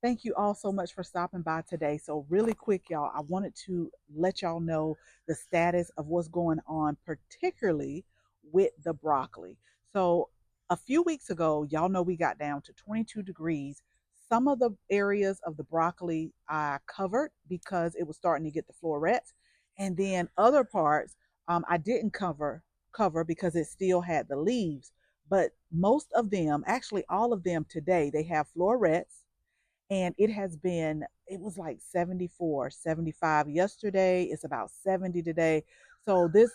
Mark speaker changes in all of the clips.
Speaker 1: Thank you all so much for stopping by today. So, really quick, y'all, I wanted to let y'all know the status of what's going on, particularly with the broccoli. So, a few weeks ago, y'all know we got down to 22 degrees. Some of the areas of the broccoli I covered because it was starting to get the florets, and then other parts I didn't cover because it still had the leaves. But most of them, actually all of them today, they have florets, and it was like 74, 75 yesterday. It's about 70 today. So this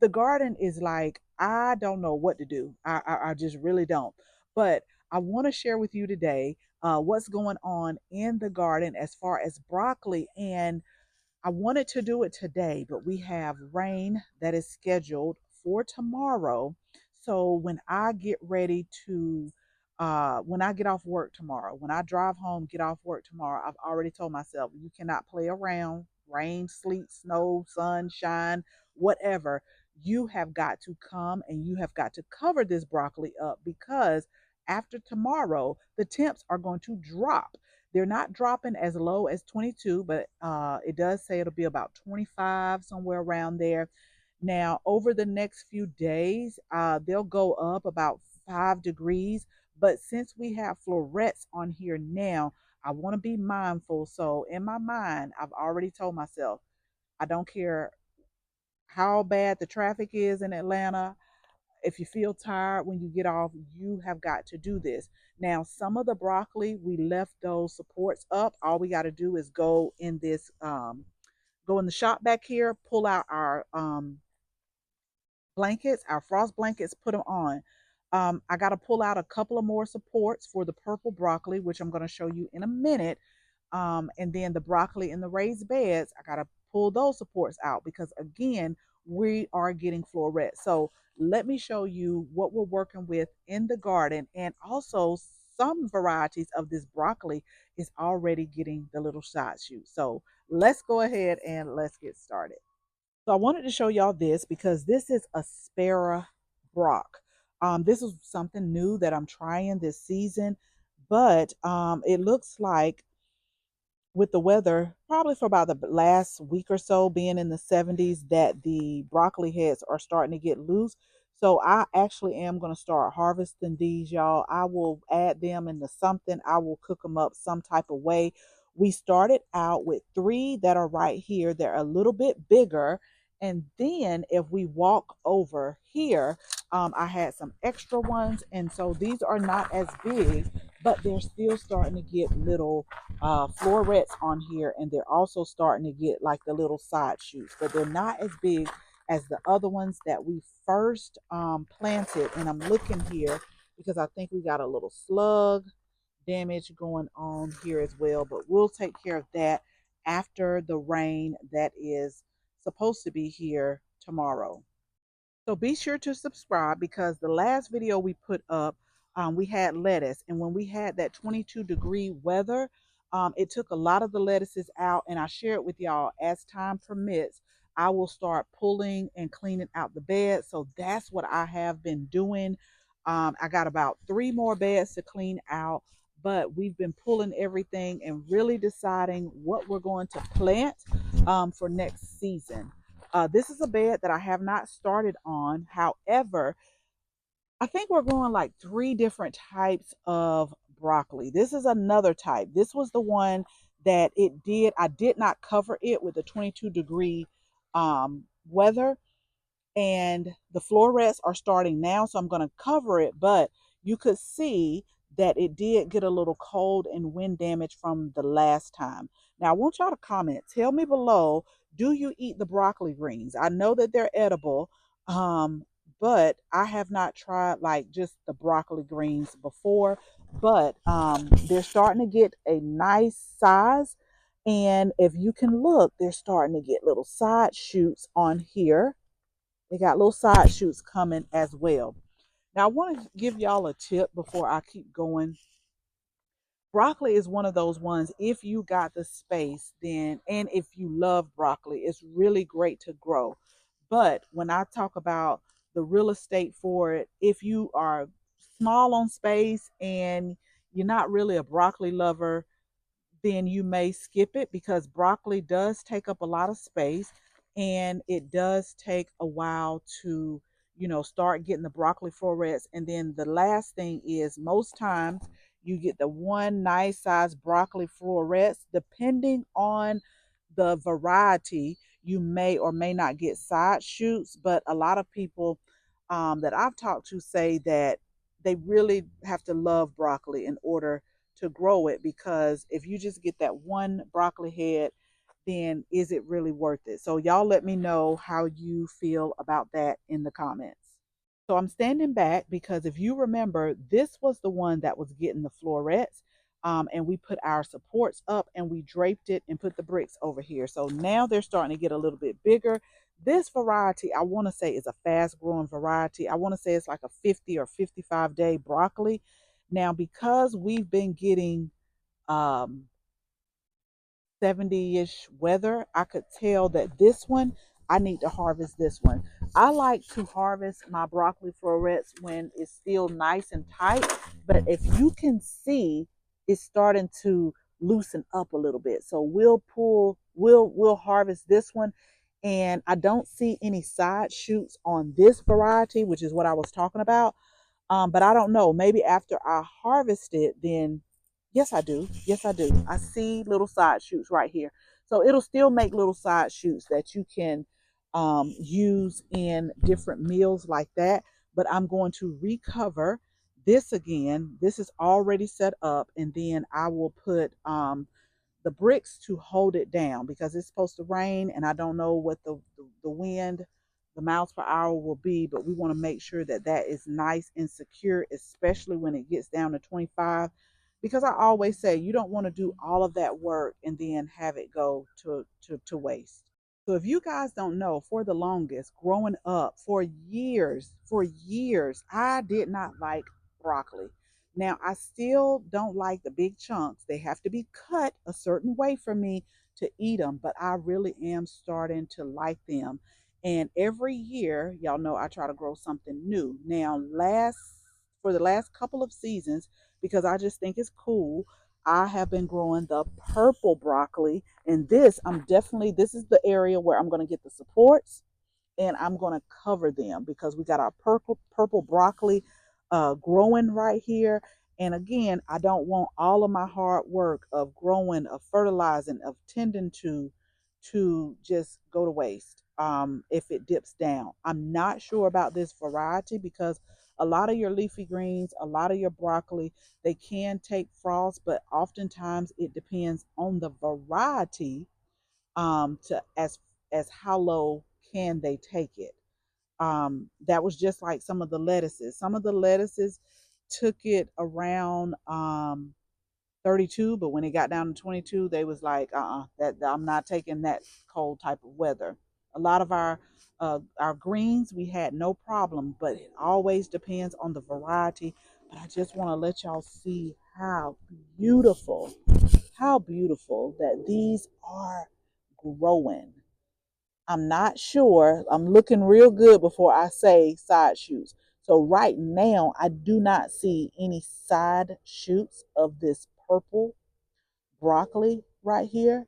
Speaker 1: the garden is like, I don't know what to do. I just really don't. But I want to share with you today what's going on in the garden as far as broccoli. And I wanted to do it today, but we have rain that is scheduled for tomorrow. So when I get off work tomorrow, when I drive home, get off work tomorrow, I've already told myself, you cannot play around. Rain, sleet, snow, sunshine, whatever. You have got to come and you have got to cover this broccoli up because after tomorrow, the temps are going to drop. They're not dropping as low as 22, but it does say it'll be about 25, somewhere around there. Now, over the next few days, they'll go up about 5 degrees. But since we have florets on here now, I want to be mindful. So, in my mind, I've already told myself, I don't care how bad the traffic is in Atlanta. If you feel tired when you get off, you have got to do this. Now, some of the broccoli, we left those supports up. All we got to do is go in the shop back here, pull out our blankets, our frost blankets, put them on. I got to pull out a couple of more supports for the purple broccoli, which I'm going to show you in a minute. And then the broccoli in the raised beds, I got to pull those supports out because, again, we are getting florets. So let me show you what we're working with in the garden. And also, some varieties of this broccoli is already getting the little side shoots. So let's go ahead and let's get started. So I wanted to show y'all this because this is aspera brock. This is something new that I'm trying this season, but it looks like with the weather, probably for about the last week or so, being in the 70s, that the broccoli heads are starting to get loose. So I actually am going to start harvesting these, y'all. I will add them into something. I will cook them up some type of way. We started out with three that are right here. They're a little bit bigger. And then if we walk over here, I had some extra ones. And so these are not as big, but they're still starting to get little florets on here, and they're also starting to get like the little side shoots, but they're not as big as the other ones that we first planted. And I'm looking here because I think we got a little slug damage going on here as well, but we'll take care of that after the rain that is supposed to be here tomorrow. So be sure to subscribe because the last video we put up, we had lettuce. And when we had that 22-degree weather, it took a lot of the lettuces out. And I share it with y'all as time permits. I will start pulling and cleaning out the bed. So that's what I have been doing. I got about 3 more beds to clean out, but we've been pulling everything and really deciding what we're going to plant for next season. This is a bed that I have not started on. However, I think we're growing like 3 different types of broccoli. This is another type. This was the one that I did not cover it with the 22-degree weather, and the florets are starting now, so I'm going to cover it. But you could see that it did get a little cold and wind damage from the last time. Now I want y'all to comment, tell me below, do you eat the broccoli greens? I know that they're edible, um but I have not tried like just the broccoli greens before. But they're starting to get a nice size, and if you can look, they're starting to get little side shoots on here. They got little side shoots coming as well. Now, I want to give y'all a tip before I keep going. Broccoli is one of those ones, if you got the space, then, and if you love broccoli, it's really great to grow. But when I talk about the real estate for it, if you are small on space and you're not really a broccoli lover, then you may skip it because broccoli does take up a lot of space and it does take a while to, start getting the broccoli florets. And then the last thing is most times you get the one nice size broccoli florets. Depending on the variety, you may or may not get side shoots, but a lot of people that I've talked to say that they really have to love broccoli in order to grow it, because if you just get that one broccoli head, then is it really worth it? So y'all let me know how you feel about that in the comments. So I'm standing back because if you remember, this was the one that was getting the florets. And we put our supports up and we draped it and put the bricks over here. So now they're starting to get a little bit bigger. This variety, I want to say, is a fast growing variety. I want to say it's like a 50 or 55-day broccoli. Now, because we've been getting um, 70-ish weather, I could tell that this one, I need to harvest this one. I like to harvest my broccoli florets when it's still nice and tight, but if you can see, it's starting to loosen up a little bit. So we'll harvest this one. And I don't see any side shoots on this variety, which is what I was talking about. But I don't know. Maybe after I harvest it, then yes, I do. Yes, I do. I see little side shoots right here. So it'll still make little side shoots that you can use in different meals like that. But I'm going to recover this again. This is already set up, and then I will put the bricks to hold it down because it's supposed to rain and I don't know what the wind, the miles per hour will be, but we want to make sure that that is nice and secure, especially when it gets down to 25. Because I always say you don't want to do all of that work and then have it go to waste. So if you guys don't know, for the longest, growing up, for years, I did not like broccoli. Now I still don't like the big chunks. They have to be cut a certain way for me to eat them, but I really am starting to like them. And every year, y'all know I try to grow something new. Now, last for the last couple of seasons, because I just think it's cool, I have been growing the purple broccoli, and this is the area where I'm going to get the supports and I'm going to cover them because we got our purple broccoli growing right here. And again, I don't want all of my hard work of growing, of fertilizing, of tending to just go to waste if it dips down. I'm not sure about this variety because a lot of your leafy greens, a lot of your broccoli, they can take frost, but oftentimes it depends on the variety to as how low can they take it. That was just like some of the lettuces. Some of the lettuces took it around 32, but when it got down to 22, they was like, that I'm not taking that cold type of weather. A lot of our greens we had no problem, but it always depends on the variety. But I just want to let y'all see beautiful, how beautiful that these are growing. I'm not sure. I'm looking real good before I say side shoots. So right now, I do not see any side shoots of this purple broccoli right here.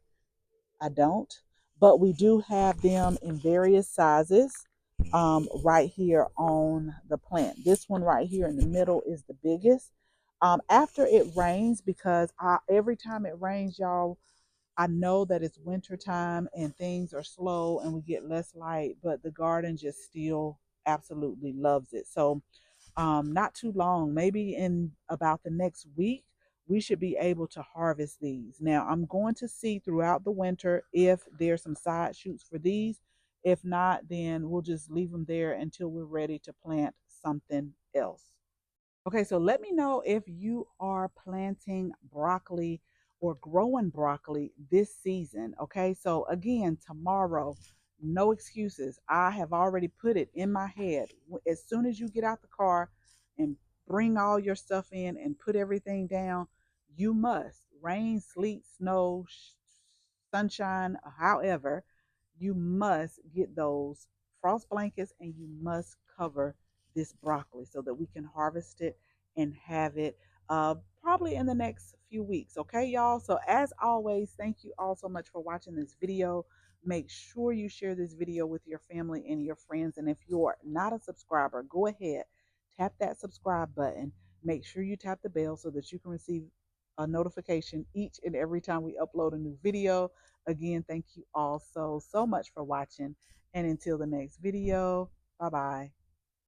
Speaker 1: I don't. But we do have them in various sizes right here on the plant. This one right here in the middle is the biggest. After it rains, because every time it rains, y'all, I know that it's winter time and things are slow and we get less light, but the garden just still absolutely loves it. So, not too long, maybe in about the next week, we should be able to harvest these. Now, I'm going to see throughout the winter if there's some side shoots for these. If not, then we'll just leave them there until we're ready to plant something else. Okay, so let me know if you are planting broccoli or growing broccoli this season. Okay, so again, tomorrow, no excuses. I have already put it in my head. As soon as you get out the car and bring all your stuff in and put everything down, you must, rain, sleet, snow, sunshine, however, you must get those frost blankets and you must cover this broccoli so that we can harvest it and have it probably in the next few weeks. Okay, y'all. So as always, thank you all so much for watching this video. Make sure you share this video with your family and your friends. And if you're not a subscriber, go ahead, tap that subscribe button. Make sure you tap the bell so that you can receive a notification each and every time we upload a new video. Again, thank you all so much for watching. And until the next video, bye bye.